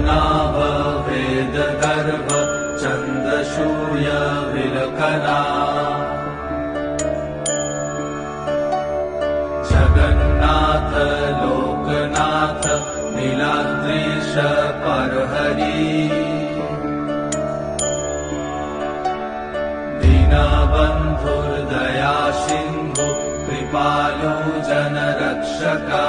पद्मनाभ वेद गर्भ चन्द्रशूय विलकना जगन्नाथ लोकनाथ नीलाद्रीश परहरि दीनबन्धुर्दया सिन्धु कृपालु जनरक्षका